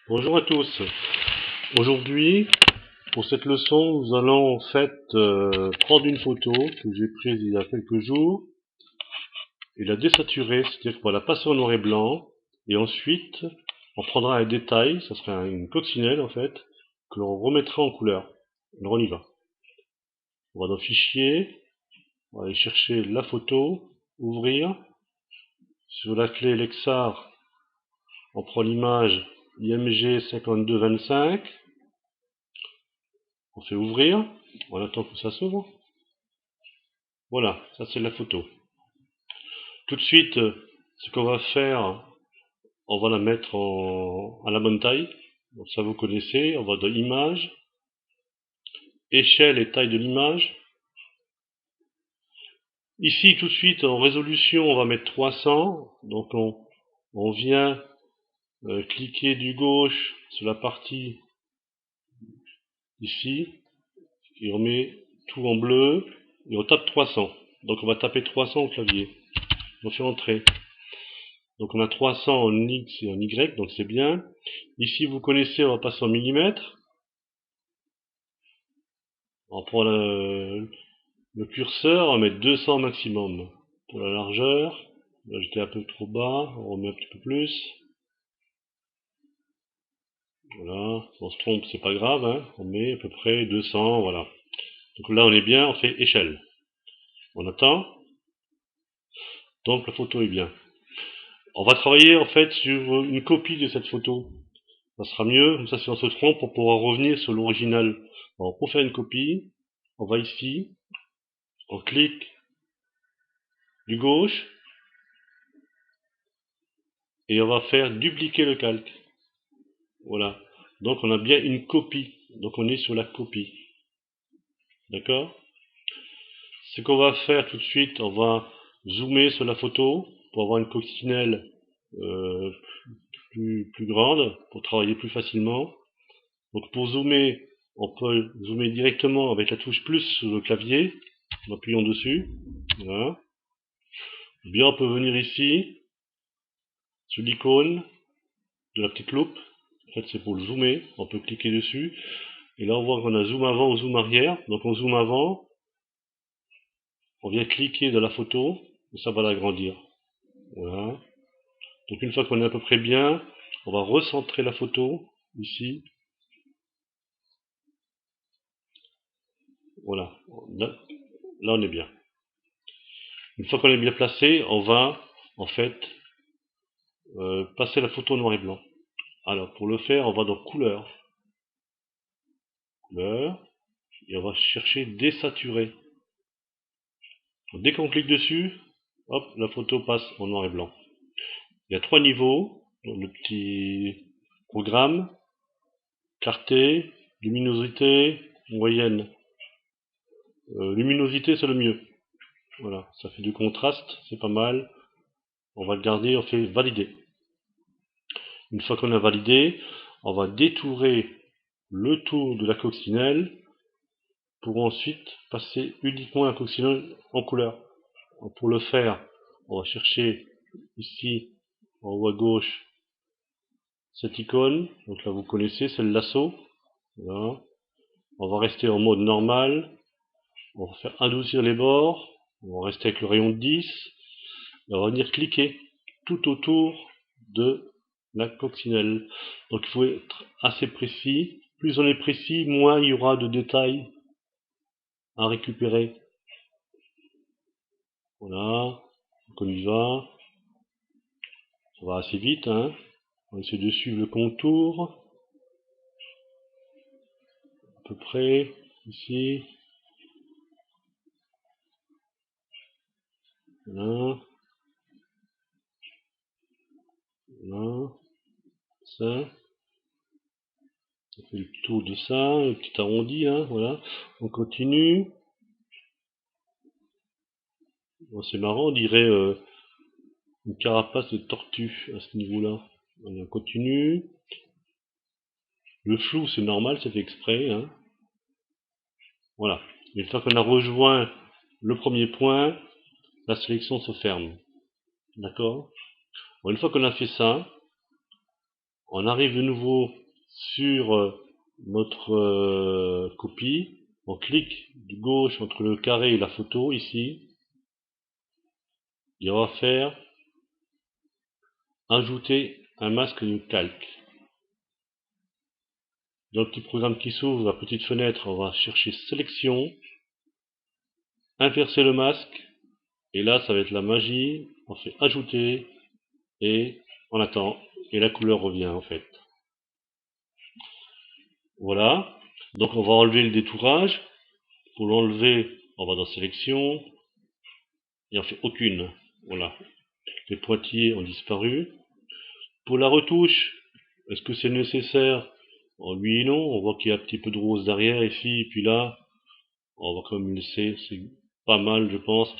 Bonjour à tous. Aujourd'hui, pour cette leçon, nous allons en fait prendre une photo que j'ai prise il y a quelques jours et la désaturer, c'est-à-dire qu'on va la passer en noir et blanc et ensuite on prendra un détail, ça sera une coccinelle en fait, que l'on remettra en couleur. Alors on y va. On va dans Fichier, on va aller chercher la photo, ouvrir. Sur la clé Lexar, on prend l'image IMG 5225. On fait ouvrir, on attend que ça s'ouvre. Voilà, ça c'est la photo. Tout de suite, ce qu'on va faire, on va la mettre à la bonne taille. Donc ça vous connaissez, on va dans Image, Échelle et taille de l'image. Ici, tout de suite, en résolution, on va mettre 300. Donc on vient cliquer du gauche sur la partie ici, et on met tout en bleu, et on tape 300. Donc on va taper 300 au clavier. On fait entrer. Donc on a 300 en X et en Y, donc c'est bien. Ici, vous connaissez, on va passer en millimètres. On prend le curseur, on va mettre 200 maximum. Pour la largeur, là j'étais un peu trop bas, on remet un petit peu plus. Voilà, si on se trompe, c'est pas grave, hein. On met à peu près 200, voilà. Donc là on est bien, on fait échelle. On attend. Donc la photo est bien. On va travailler en fait sur une copie de cette photo. Ça sera mieux, comme ça si on se trompe, on pourra revenir sur l'original. Alors pour faire une copie, on va ici, on clique du gauche, et on va faire dupliquer le calque. Voilà. Donc on a bien une copie. Donc on est sur la copie. D'accord? Ce qu'on va faire tout de suite, on va zoomer sur la photo pour avoir une coccinelle euh, plus grande, pour travailler plus facilement. Donc pour zoomer, on peut zoomer directement avec la touche plus sur le clavier, en appuyant dessus. Voilà. Ou bien on peut venir ici, sur l'icône de la petite loupe. En fait c'est pour le zoomer, on peut cliquer dessus. Et là on voit qu'on a zoom avant ou zoom arrière. Donc on zoom avant, on vient cliquer dans la photo, et ça va l'agrandir. Voilà. Donc une fois qu'on est à peu près bien, on va recentrer la photo, ici. Voilà. Là on est bien. Une fois qu'on est bien placé, on va en fait passer la photo noir et blanc. Alors pour le faire, on va dans couleur. Couleur. Et on va chercher désaturer. Dès qu'on clique dessus, hop, la photo passe en noir et blanc. Il y a 3 niveaux dans le petit programme. Clarté, luminosité, moyenne. Luminosité c'est le mieux. Voilà, ça fait du contraste, c'est pas mal. On va le garder, on fait valider. Une fois qu'on a validé, on va détourer le tour de la coccinelle pour ensuite passer uniquement la coccinelle en couleur. Donc pour le faire, on va chercher ici en haut à gauche cette icône. Donc là vous connaissez, c'est le lasso. Voilà. On va rester en mode normal. On va faire adoucir les bords. On va rester avec le rayon de 10. Et on va venir cliquer tout autour de la coccinelle. Donc il faut être assez précis. Plus on est précis, moins il y aura de détails à récupérer. Voilà. Donc on y va. Ça va assez vite, hein. On va essayer de suivre le contour. À peu près. Ici. Voilà. Voilà. Ça. On fait le tour de ça. Un petit arrondi, hein. Voilà. On continue. Bon, c'est marrant, on dirait une carapace de tortue à ce niveau-là. On continue. Le flou, c'est normal, c'est fait exprès, hein. Voilà. Une fois qu'on a rejoint le premier point, la sélection se ferme. D'accord? Bon, une fois qu'on a fait ça, On arrive de nouveau sur notre copie. On clique du gauche entre le carré et la photo ici. Et on va faire ajouter un masque de calque. Dans le petit programme qui s'ouvre, la petite fenêtre, on va chercher sélection, inverser le masque, et là ça va être la magie. On fait ajouter et on attend et la couleur revient en fait. Voilà. Donc on va enlever le détourage. Pour l'enlever, on va dans sélection et on fait aucune. Voilà. Les pointillés ont disparu. Pour la retouche, est-ce que c'est nécessaire? Oui et non. On voit qu'il y a un petit peu de rose derrière ici, et puis là, on va quand même laisser. C'est pas mal, je pense.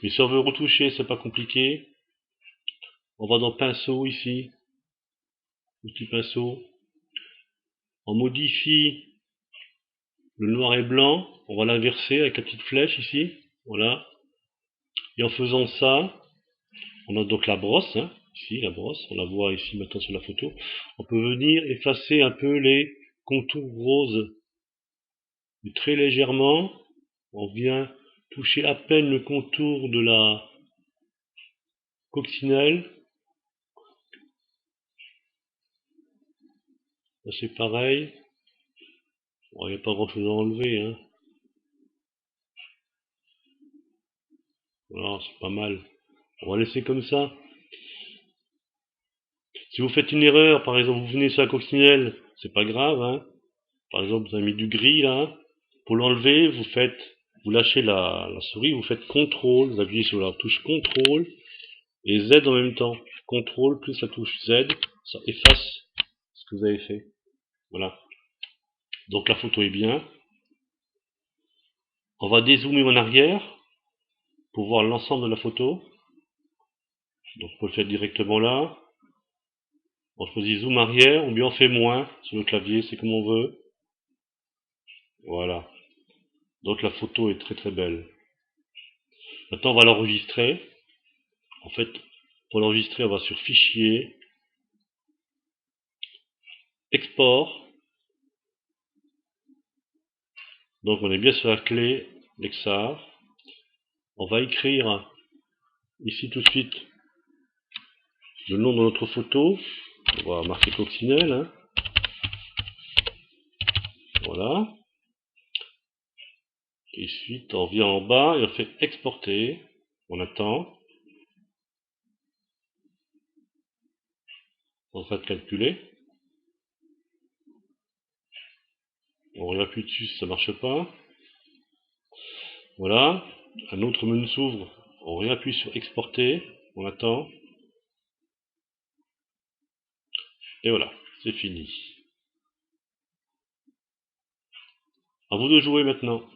Mais si on veut retoucher, c'est pas compliqué. On va dans pinceau ici, le petit pinceau. On modifie le noir et blanc. On va l'inverser avec la petite flèche ici. Voilà. Et en faisant ça, on a donc la brosse, hein, ici la brosse, on la voit ici maintenant sur la photo. On peut venir effacer un peu les contours roses. Et très légèrement, on vient toucher à peine le contour de la coccinelle. Là c'est pareil. Bon, il n'y a pas grand chose à enlever, hein. Voilà, c'est pas mal. On va laisser comme ça. Si vous faites une erreur, par exemple, vous venez sur la coccinelle, c'est pas grave, hein. Par exemple, vous avez mis du gris là. Pour l'enlever, vous lâchez la souris, vous faites CTRL, vous appuyez sur la touche CTRL et Z en même temps. CTRL plus la touche Z, ça efface ce que vous avez fait. Voilà. Donc la photo est bien. On va dézoomer en arrière pour voir l'ensemble de la photo. Donc on peut le faire directement là. On choisit zoom arrière ou bien on fait moins sur le clavier, c'est comme on veut. Voilà. Donc la photo est très très belle. Maintenant on va l'enregistrer. En fait, pour l'enregistrer, on va sur Fichier, Export. Donc on est bien sur la clé Lexar. On va écrire ici tout de suite le nom de notre photo. On va marquer coccinelle, hein. Voilà. Et ensuite on vient en bas et on fait exporter. On attend. On va calculer. On réappuie dessus si ça ne marche pas. Voilà. Un autre menu s'ouvre. On réappuie sur exporter. On attend. Et voilà, c'est fini. À vous de jouer maintenant.